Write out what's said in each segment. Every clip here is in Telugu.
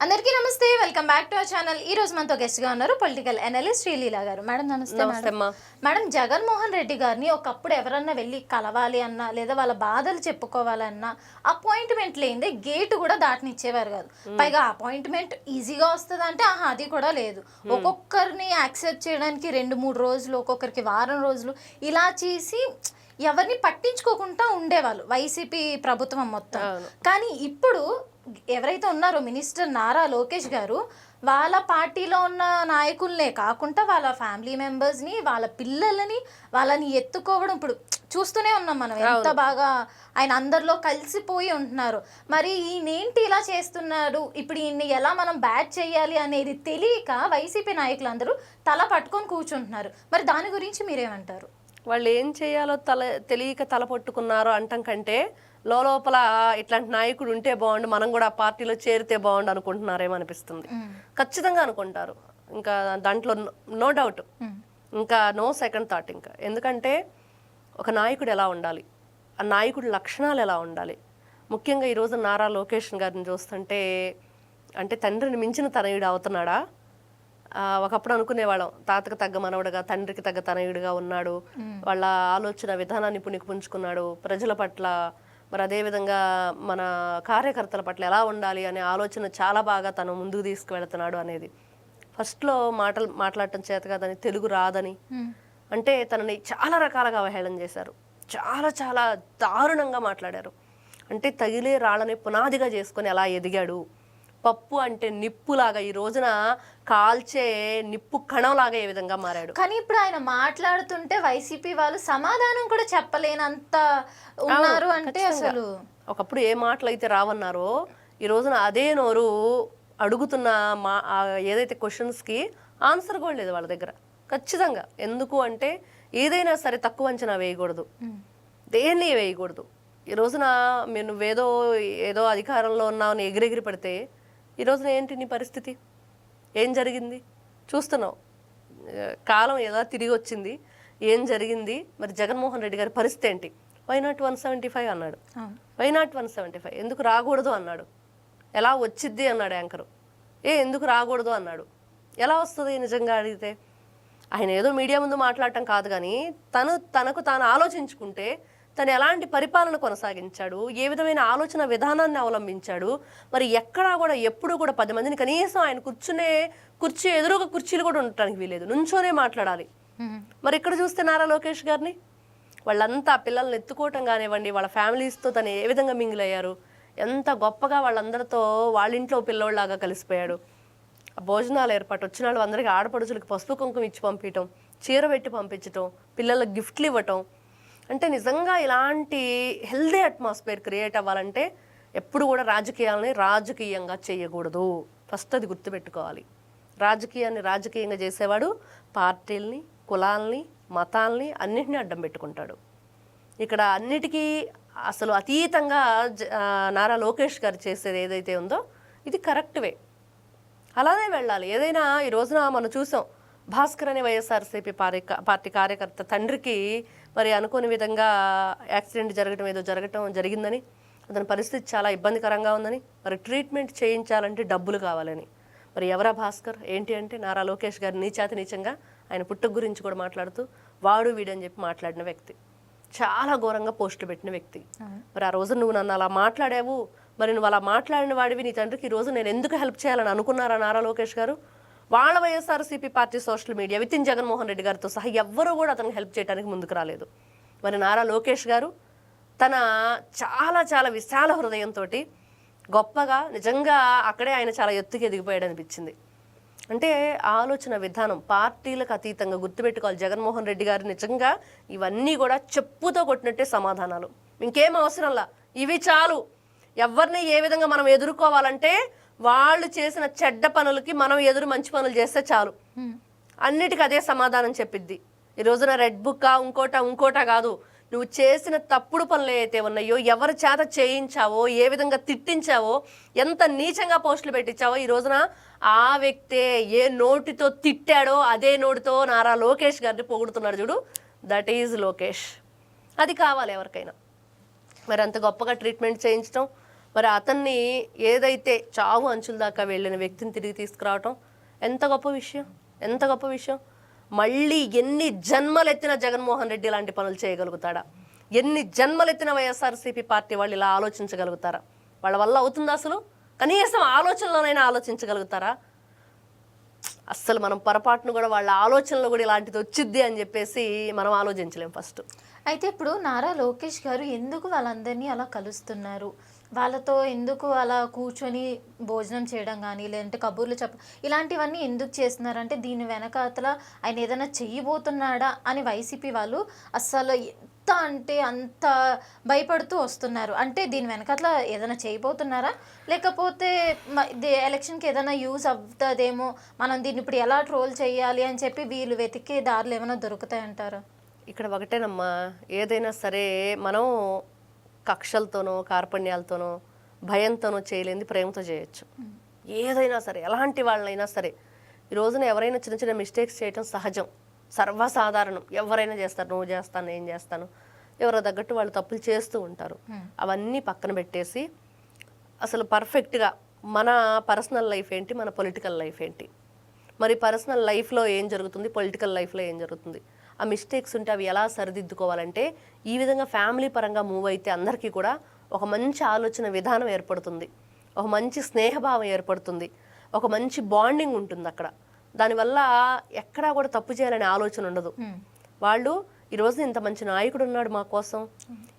అందరికీ నమస్తే, welcome back to our channel. ఈ రోజు మనతో గెస్ట్ గా ఉన్నారు పొలిటికల్ అనలిస్ట్ శ్రీలీల గారు. మేడం నమస్తే. మేడం, జగన్మోహన్ రెడ్డి గారిని ఒకప్పుడు ఎవరన్నా వెళ్ళి కలవాలి అన్నా లేదా వాళ్ళ బాధలు చెప్పుకోవాలన్నా అపాయింట్మెంట్ లేనిదే గేట్ కూడా దాటనిచ్చేవారు కాదు. పైగా అపాయింట్మెంట్ ఈజీగా వస్తుంది అంటే అది కూడా లేదు. ఒక్కొక్కరిని యాక్సెప్ట్ చేయడానికి 2-3 రోజులు, ఒక్కొక్కరికి వారం రోజులు ఇలా చేసి ఎవరిని పట్టించుకోకుండా ఉండేవాళ్ళు వైసీపీ ప్రభుత్వం మొత్తం. కానీ ఇప్పుడు ఎవరైతే ఉన్నారో మినిస్టర్ నారా లోకేష్ గారు వాళ్ళ పార్టీలో ఉన్న నాయకులనే కాకుండా వాళ్ళ ఫ్యామిలీ మెంబర్స్ని, వాళ్ళ పిల్లలని, వాళ్ళని ఎత్తుకోవడం ఇప్పుడు చూస్తూనే ఉన్నాం మనం. ఎంత బాగా ఆయన అందరిలో కలిసిపోయి ఉంటున్నారు. మరి ఈయనేంటి ఇలా చేస్తున్నాడు, ఇప్పుడు ఈయన్ని ఎలా మనం బ్యాట్ చేయాలి అనేది తెలియక వైసీపీ నాయకులందరూ తల పట్టుకొని కూర్చుంటున్నారు. మరి దాని గురించి మీరేమంటారు? వాళ్ళు ఏం చేయాలో తెలియక తల పట్టుకున్నారు అంటం కంటే లోపల ఇట్లాంటి నాయకుడు ఉంటే బాగుండు, మనం కూడా ఆ పార్టీలో చేరితే బాగుండు అనుకుంటున్నారేమో అనిపిస్తుంది. ఖచ్చితంగా అనుకుంటారు, ఇంకా దాంట్లో నో డౌట్, ఇంకా నో సెకండ్ థాట్. ఇంకా ఎందుకంటే ఒక నాయకుడు ఎలా ఉండాలి, ఆ నాయకుడి లక్షణాలు ఎలా ఉండాలి. ముఖ్యంగా ఈరోజు నారా లోకేష్ గారిని చూస్తుంటే అంటే తండ్రిని మించిన తనయుడు అవుతున్నాడా? ఒకప్పుడు అనుకునేవాళ్ళం తాతకు తగ్గ మనవడుగా, తండ్రికి తగ్గ తనయుడిగా ఉన్నాడు, వాళ్ళ ఆలోచన విధానాన్ని పుణికిపుంచుకున్నాడు, ప్రజల పట్ల మరి అదేవిధంగా మన కార్యకర్తల పట్ల ఎలా ఉండాలి అనే ఆలోచన చాలా బాగా తను ముందుకు తీసుకువెళ్తున్నాడు అనేది. ఫస్ట్లో మాట్లాడటం చేత కాదని, తెలుగు రాదని అంటే తనని చాలా రకాలుగా అవహేళన చేశారు, చాలా చాలా దారుణంగా మాట్లాడారు. అంటే తగిలే రాళ్ళని పునాదిగా చేసుకొని ఎలా ఎదిగాడు, పప్పు అంటే నిప్పులాగా ఈ రోజున కాల్చే నిప్పు కణంలాగా ఏ విధంగా మారాడు. కానీ ఇప్పుడు ఆయన మాట్లాడుతుంటే వైసీపీ వాళ్ళు సమాధానం కూడా చెప్పలేనంత ఉన్నారు. అంటే అసలు ఒకప్పుడు ఏ మాటలు అయితే రావన్నారో ఈ రోజున అదే నోరు అడుగుతున్న ఏదైతే క్వశ్చన్స్కి ఆన్సర్ కూడా లేదు వాళ్ళ దగ్గర. ఖచ్చితంగా ఎందుకు అంటే ఏదైనా సరే తక్కువ అంచనా వేయకూడదు, దేన్ని వేయకూడదు. ఈ రోజున నువ్వేదో ఏదో అధికారంలో ఉన్నావు ఎగిరెగిరి పడితే ఈ రోజున ఏంటి నీ పరిస్థితి, ఏం జరిగింది చూస్తున్నావు. కాలం ఎలా తిరిగి వచ్చింది, ఏం జరిగింది. మరి జగన్మోహన్ రెడ్డి గారి పరిస్థితి ఏంటి? వై నాట్ 175 అన్నాడు, వై నాట్ 175 ఎందుకు రాకూడదు అన్నాడు. ఎలా వచ్చిద్ది అన్నాడు యాంకరు. ఎందుకు రాకూడదు అన్నాడు. ఎలా వస్తుంది నిజంగా అడిగితే? ఆయన ఏదో మీడియా ముందు మాట్లాడటం కాదు, కానీ తనకు తాను ఆలోచించుకుంటే తను ఎలాంటి పరిపాలన కొనసాగించాడు, ఏ విధమైన ఆలోచన విధానాన్ని అవలంబించాడు, మరి ఎక్కడా కూడా ఎప్పుడు కూడా 10 మందిని కనీసం ఆయన కుర్చీ ఎదురుగా కుర్చీలు కూడా ఉండటానికి వీలేదు, నుంచోనే మాట్లాడాలి. మరి ఇక్కడ చూస్తే నారా లోకేష్ గారిని వాళ్ళంతా పిల్లల్ని ఎత్తుకోవటం కానివ్వండి, వాళ్ళ ఫ్యామిలీస్తో తను ఏ విధంగా మింగిల్ అయ్యారు, ఎంత గొప్పగా వాళ్ళందరితో వాళ్ళ ఇంట్లో పిల్లోళ్ళలాగా కలిసిపోయాడు. భోజనాలు ఏర్పాటు, వచ్చిన వాళ్ళు అందరికీ ఆడపడుచులకి పసుపు కుంకుమ ఇచ్చి పంపించటం, చీర పెట్టి పంపించటం, పిల్లలకు గిఫ్ట్లు ఇవ్వటం. అంటే నిజంగా ఇలాంటి హెల్దీ అట్మాస్ఫియర్ క్రియేట్ అవ్వాలంటే ఎప్పుడు కూడా రాజకీయాలని రాజకీయంగా చేయకూడదు. ఫస్ట్ అది గుర్తుపెట్టుకోవాలి. రాజకీయాన్ని రాజకీయంగా చేసేవాడు పార్టీలని, కులాలని, మతాలని అన్నింటినీ అడ్డం పెట్టుకుంటాడు. ఇక్కడ అన్నిటికీ అసలు అతీతంగా నారా లోకేష్ గారు చేసేది ఏదైతే ఉందో ఇది కరెక్ట్ వే, అలానే వెళ్ళాలి. ఏదైనా ఈ రోజున మనం చూసాం, భాస్కర్ అనే వైఎస్ఆర్సీపీ పార్టీ కార్యకర్త తండ్రికి మరి అనుకోని విధంగా యాక్సిడెంట్ జరిగిందని, అతని పరిస్థితి చాలా ఇబ్బందికరంగా ఉందని, మరి ట్రీట్మెంట్ చేయించాలంటే డబ్బులు కావాలని. మరి ఎవరా భాస్కర్ ఏంటి అంటే నారా లోకేష్ గారు నీచంగా ఆయన పుట్టుక గురించి కూడా మాట్లాడుతూ వాడు వీడని చెప్పి మాట్లాడిన వ్యక్తి, చాలా ఘోరంగా పోస్టులు పెట్టిన వ్యక్తి. మరి ఆ రోజు నువ్వు నన్ను అలా మాట్లాడావు, మరి నువ్వు అలా మాట్లాడిన వాడివి నీ తండ్రికి ఈ రోజు నేను ఎందుకు హెల్ప్ చేయాలని అనుకున్నారా నారా లోకేష్ గారు? వాళ్ళ YSRCP party social media within Jaganmohan Reddy గారితో సహా ఎవ్వరూ కూడా అతనికి హెల్ప్ చేయడానికి ముందుకు రాలేదు. మరి నారా లోకేష్ గారు తన చాలా చాలా విశాల హృదయంతో గొప్పగా నిజంగా అక్కడే ఆయన చాలా ఎత్తుకి ఎదిగిపోయాడు అనిపించింది. అంటే ఆలోచన విధానం పార్టీలకు అతీతంగా గుర్తుపెట్టుకోవాలి. జగన్మోహన్ రెడ్డి గారు నిజంగా ఇవన్నీ కూడా చెప్పుతో కొట్టినట్టే సమాధానాలు, ఇంకేం అవసరంలా, ఇవి చాలు. ఎవరిని ఏ విధంగా మనం ఎదుర్కోవాలంటే వాళ్ళు చేసిన చెడ్డ పనులకి మనం ఎదురు మంచి పనులు చేస్తే చాలు, అన్నిటికీ అదే సమాధానం చెప్పిద్ది. ఈ రోజున రెడ్ బుక్కా ఇంకోటా కాదు, నువ్వు చేసిన తప్పుడు పనులు ఏవైతే ఉన్నాయో, ఎవరి చేత చేయించావో, ఏ విధంగా తిట్టించావో, ఎంత నీచంగా పోస్టులు పెట్టించావో, ఈ రోజున ఆ వ్యక్తే ఏ నోటితో తిట్టాడో అదే నోటితో నారా లోకేష్ గారిని పొగుడుతున్నాడు చూడు, దట్ ఈజ్ లోకేష్. అది కావాలి ఎవరికైనా. మరి అంత గొప్పగా ట్రీట్మెంట్ చేయించడం, మరి అతన్ని ఏదైతే చావు అంచుల దాకా వెళ్ళిన వ్యక్తిని తిరిగి తీసుకురావటం ఎంత గొప్ప విషయం, ఎంత గొప్ప విషయం. మళ్ళీ ఎన్ని జన్మలెత్తిన జగన్మోహన్ రెడ్డి ఇలాంటి పనులు చేయగలుగుతాడా? ఎన్ని జన్మలెత్తిన వైఎస్ఆర్సీపీ పార్టీ వాళ్ళు ఇలా ఆలోచించగలుగుతారా? వాళ్ళ వల్ల అవుతుందా? అసలు కనీసం ఆలోచనలోనైనా ఆలోచించగలుగుతారా? అస్సలు మనం పొరపాటును కూడా వాళ్ళ ఆలోచనలో కూడా ఇలాంటిది వచ్చిద్ది అని చెప్పేసి మనం ఆలోచించలేం ఫస్ట్. అయితే ఇప్పుడు నారా లోకేష్ గారు ఎందుకు వాళ్ళందరినీ అలా కలుస్తున్నారు, వాళ్ళతో ఎందుకు అలా కూర్చొని భోజనం చేయడం కానీ లేదంటే కబుర్లు ఇలాంటివన్నీ ఎందుకు చేస్తున్నారు అంటే దీని వెనకాతల ఆయన ఏదైనా చెయ్యబోతున్నాడా అని వైసీపీ వాళ్ళు అస్సలు ఎంత అంటే అంత భయపడుతూ వస్తున్నారు. అంటే దీని వెనకాతల ఏదైనా చేయబోతున్నారా, లేకపోతే ఎలక్షన్కి ఏదైనా యూజ్ అవుతుందేమో, మనం దీన్ని ఇప్పుడు ఎలా ట్రోల్ చేయాలి అని చెప్పి వీళ్ళు వెతికే దారులు ఏమైనా దొరుకుతాయంటారా? ఇక్కడ ఒకటేనమ్మా, ఏదైనా సరే మనం కక్షలతోనో కార్పణ్యాలతోనో భయంతోనో చేయలేంది ప్రేమతో చేయొచ్చు. ఏదైనా సరే ఎలాంటి వాళ్ళైనా సరే ఈ రోజున ఎవరైనా చిన్న చిన్న మిస్టేక్స్ చేయటం సహజం, సర్వసాధారణం. ఎవరైనా చేస్తారు, నువ్వు చేస్తాను నేను చేస్తాను, ఎవరో తగ్గట్టు వాళ్ళు తప్పులు చేస్తూ ఉంటారు. అవన్నీ పక్కన పెట్టేసి అసలు పర్ఫెక్ట్గా మన పర్సనల్ లైఫ్ ఏంటి, మన పొలిటికల్ లైఫ్ ఏంటి, మరి పర్సనల్ లైఫ్లో ఏం జరుగుతుంది, పొలిటికల్ లైఫ్లో ఏం జరుగుతుంది, ఆ మిస్టేక్స్ ఉంటే అవి ఎలా సరిదిద్దుకోవాలంటే ఈ విధంగా ఫ్యామిలీ పరంగా మూవ్ అయితే అందరికీ కూడా ఒక మంచి ఆలోచన విధానం ఏర్పడుతుంది, ఒక మంచి స్నేహభావం ఏర్పడుతుంది, ఒక మంచి బాండింగ్ ఉంటుంది అక్కడ. దానివల్ల ఎక్కడా కూడా తప్పు చేయాలనే ఆలోచన ఉండదు. వాళ్ళు ఈరోజు ఇంత మంచి నాయకుడు ఉన్నాడు మా కోసం,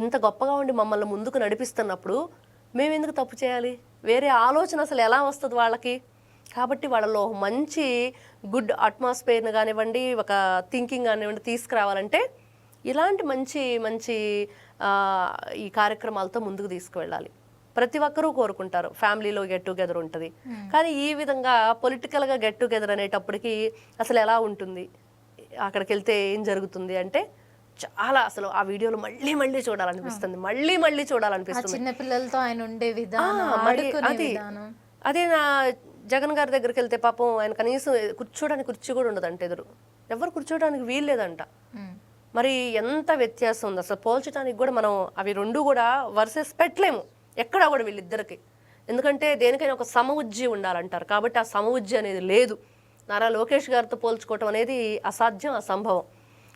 ఇంత గొప్పగా ఉండి మమ్మల్ని ముందుకు నడిపిస్తున్నప్పుడు మేము ఎందుకు తప్పు చేయాలి, వేరే ఆలోచన అసలు ఎలా వస్తుంది వాళ్ళకి? కాబట్టి వాళ్ళలో మంచి గుడ్ అట్మాస్ఫియర్ని కానివ్వండి, ఒక థింకింగ్ కానివ్వండి తీసుకురావాలంటే ఇలాంటి మంచి మంచి ఈ కార్యక్రమాలతో ముందుకు తీసుకువెళ్ళాలి. ప్రతి ఒక్కరూ కోరుకుంటారు ఫ్యామిలీలో గెట్ టుగెదర్ ఉంటుంది, కానీ ఈ విధంగా పొలిటికల్గా గెట్ టుగెదర్ అనేటప్పటికి అసలు ఎలా ఉంటుంది, అక్కడికి వెళ్తే ఏం జరుగుతుంది అంటే చాలా అసలు ఆ వీడియోలు మళ్ళీ మళ్ళీ చూడాలనిపిస్తుంది, మళ్ళీ మళ్ళీ చూడాలనిపిస్తుంది. చిన్నపిల్లలతో ఆయన ఉండే అదే నా జగన్ గారి దగ్గరికి వెళ్తే పాపం ఆయన కనీసం కూర్చోడానికి కుర్చీ కూడా ఉండదంట, ఎదురు ఎవరు కూర్చోడానికి వీల్లేదంట. మరి ఎంత వ్యత్యాసం ఉంది అసలు, పోల్చడానికి కూడా మనం అవి రెండు కూడా వర్సెస్ పెట్టలేము ఎక్కడా కూడా వీళ్ళిద్దరికి. ఎందుకంటే దేనికైనా ఒక సమవుజ్జి ఉండాలంటారు, కాబట్టి ఆ సమవుజ్జి అనేది లేదు. నారా లోకేష్ గారితో పోల్చుకోవటం అనేది అసాధ్యం, అసంభవం.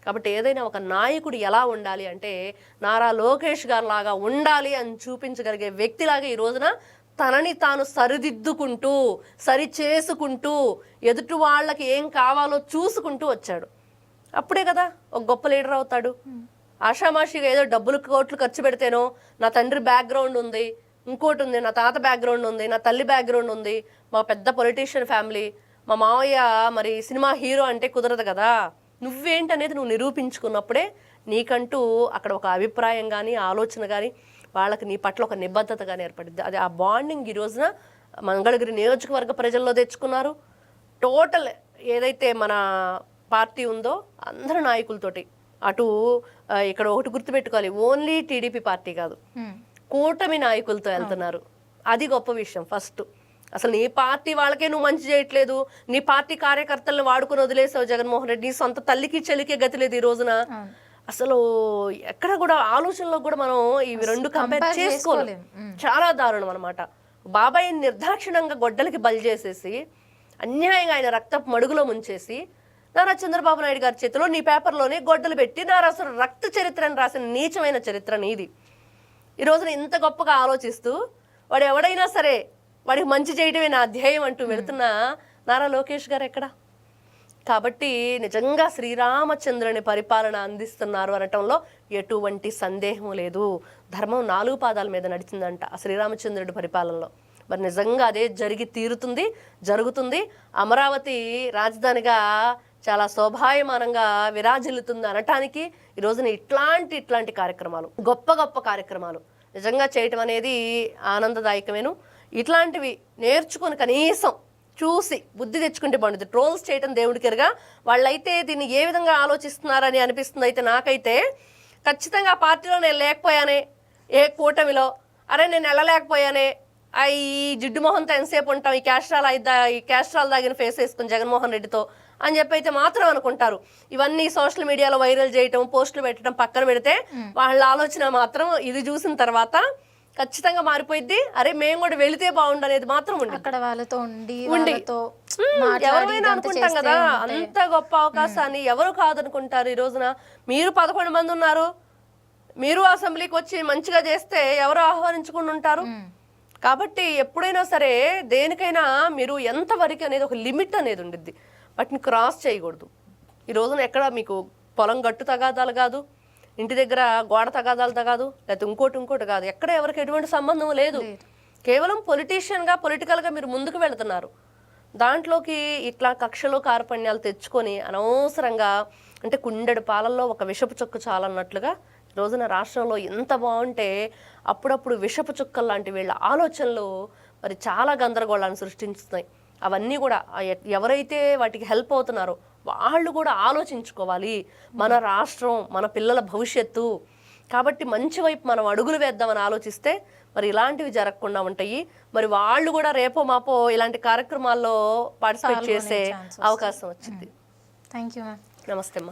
కాబట్టి ఏదైనా ఒక నాయకుడు ఎలా ఉండాలి అంటే నారా లోకేష్ గారు లాగా ఉండాలి అని చూపించగలిగే వ్యక్తిలాగా ఈ రోజున తనని తాను సరిదిద్దుకుంటూ సరి చేసుకుంటూ ఎదుటి వాళ్ళకి ఏం కావాలో చూసుకుంటూ వచ్చాడు. అప్పుడే కదా ఒక గొప్ప లీడర్ అవుతాడు. ఆషామాషిగా ఏదో డబ్బులు కోట్లు ఖర్చు పెడితేనో నా తండ్రి బ్యాక్గ్రౌండ్ ఉంది, ఇంకోటి ఉంది, నా తాత బ్యాక్గ్రౌండ్ ఉంది, నా తల్లి బ్యాక్గ్రౌండ్ ఉంది, మా పెద్ద పొలిటీషియన్ ఫ్యామిలీ, మా మావయ్య మరి సినిమా హీరో అంటే కుదరదు కదా. నువ్వేంటనేది నువ్వు నిరూపించుకున్నప్పుడే నీకంటూ అక్కడ ఒక అభిప్రాయం కానీ ఆలోచన కానీ వాళ్ళకి నీ పట్ల ఒక నిబద్ధత కానీ ఏర్పడింది. అది ఆ బాండింగ్ ఈ రోజున మంగళగిరి నియోజకవర్గ ప్రజల్లో తెచ్చుకున్నారు. టోటల్ ఏదైతే మన పార్టీ ఉందో అందరు నాయకులతోటి, అటు ఇక్కడ ఒకటి గుర్తుపెట్టుకోవాలి, ఓన్లీ టీడీపీ పార్టీ కాదు, కూటమి నాయకులతో వెళ్తున్నారు. అది గొప్ప విషయం. ఫస్ట్ అసలు నీ పార్టీ వాళ్ళకే నువ్వు మంచి చేయట్లేదు, నీ పార్టీ కార్యకర్తలను వాడుకొని వదిలేసావు జగన్మోహన్ రెడ్డి, నీ సొంత తల్లికి చెల్లికే గతి లేదు ఈ రోజున. అసలు ఎక్కడ కూడా ఆలోచనలో కూడా మనం ఇవి రెండు కంపేర్ చేసుకోలేం. చాలా దారుణం అనమాట. బాబాయ్ నిర్దాక్షిణంగా గొడ్డలకి బలి చేసేసి అన్యాయంగా ఆయన రక్తపు మడుగులో ముంచేసి నారా చంద్రబాబు నాయుడు గారి చేతిలో నీ పేపర్లోనే గొడ్డలు పెట్టి నారా అసలు రక్త చరిత్రను రాసిన నీచమైన చరిత్ర నీది. ఈ రోజున ఇంత గొప్పగా ఆలోచిస్తూ వాడు ఎవడైనా సరే వాడికి మంచి చేయడమే నా ధ్యేయం అంటూ వెళుతున్న నారా లోకేష్ గారు ఎక్కడ? కాబట్టి నిజంగా శ్రీరామచంద్రుని పరిపాలన అందిస్తున్నారు అనటంలో ఎటువంటి సందేహం లేదు. ధర్మం 4 పాదాల మీద నడిచిందంట ఆ శ్రీరామచంద్రుడి పరిపాలనలో. మరి నిజంగా అదే జరిగి తీరుతుంది, జరుగుతుంది. అమరావతి రాజధానిగా చాలా శోభాయమానంగా విరాజిల్లుతుంది అనటానికి ఈ రోజున ఇట్లాంటి కార్యక్రమాలు, గొప్ప గొప్ప కార్యక్రమాలు నిజంగా చేయటం అనేది ఆనందదాయకమేను. ఇట్లాంటివి నేర్చుకొని కనీసం చూసి బుద్ధి తెచ్చుకుంటే బాగుంటుంది. ట్రోల్స్ చేయటం దేవుడికి ఎరుగా. వాళ్ళైతే దీన్ని ఏ విధంగా ఆలోచిస్తున్నారని అనిపిస్తుంది. అయితే నాకైతే ఖచ్చితంగా పార్టీలో నేను లేకపోయానే, ఏ కూటమిలో అరే నేను వెళ్ళలేకపోయానే, ఈ జిడ్డు మొహంతో ఎంతసేపు ఉంటాం, ఈ క్యాస్ట్రాల్ దాగిన ఫేస్ వేసుకుని జగన్మోహన్ రెడ్డితో అని చెప్పి అయితే మాత్రం అనుకుంటారు. ఇవన్నీ సోషల్ మీడియాలో వైరల్ చేయటం, పోస్టులు పెట్టడం పక్కన పెడితే వాళ్ళ ఆలోచన మాత్రం ఇది చూసిన తర్వాత ఖచ్చితంగా మారిపోయింది. అరే మేము కూడా వెళితే బాగుండు అనేది మాత్రం ఉండి అక్కడ వాళ్ళతో ఉండి వాళ్ళతో ఎవరైనా అనుకుంటాం కదా అంత గొప్ప అవకాశాన్ని ఎవరు కాదనుకుంటారు. ఈ రోజున మీరు 11 మంది ఉన్నారు, మీరు అసెంబ్లీకి వచ్చి మంచిగా చేస్తే ఎవరు ఆహ్వానించుకుని ఉంటారు. కాబట్టి ఎప్పుడైనా సరే దేనికైనా మీరు ఎంతవరకు అనేది ఒక లిమిట్ అనేది ఉండిద్ది, వాటిని క్రాస్ చేయకూడదు. ఈ రోజున ఎక్కడ మీకు పొలం గట్టు తగాదాలు కాదు, ఇంటి దగ్గర గోడ తగాదాలతో కాదు, లేకపోతే ఇంకోటి కాదు, ఎక్కడ ఎవరికి ఎటువంటి సంబంధం లేదు. కేవలం పొలిటికల్గా మీరు ముందుకు వెళుతున్నారు. దాంట్లోకి ఇట్లా కక్షలు కార్పణ్యాలు తెచ్చుకొని అనవసరంగా అంటే కుండెడు పాలల్లో ఒక విషపు చుక్క చాలన్నట్లుగా ఈ రోజున రాష్ట్రంలో ఎంత బాగుంటే అప్పుడప్పుడు విషపు చుక్కలు లాంటి వీళ్ళ ఆలోచనలు మరి చాలా గందరగోళాన్ని సృష్టిస్తున్నాయి. అవన్నీ కూడా ఎవరైతే వాటికి హెల్ప్ అవుతున్నారో వాళ్ళు కూడా ఆలోచించుకోవాలి. మన రాష్ట్రం, మన పిల్లల భవిష్యత్తు కాబట్టి మంచి వైపు మనం అడుగులు వేద్దామని ఆలోచిస్తే మరి ఇలాంటివి జరగకుండా ఉంటాయి. మరి వాళ్ళు కూడా రేపో మాపో ఇలాంటి కార్యక్రమాల్లో పార్టిసిపేట్ చేసే అవకాశం వచ్చింది. Thank you ma'am. నమస్తే అమ్మా.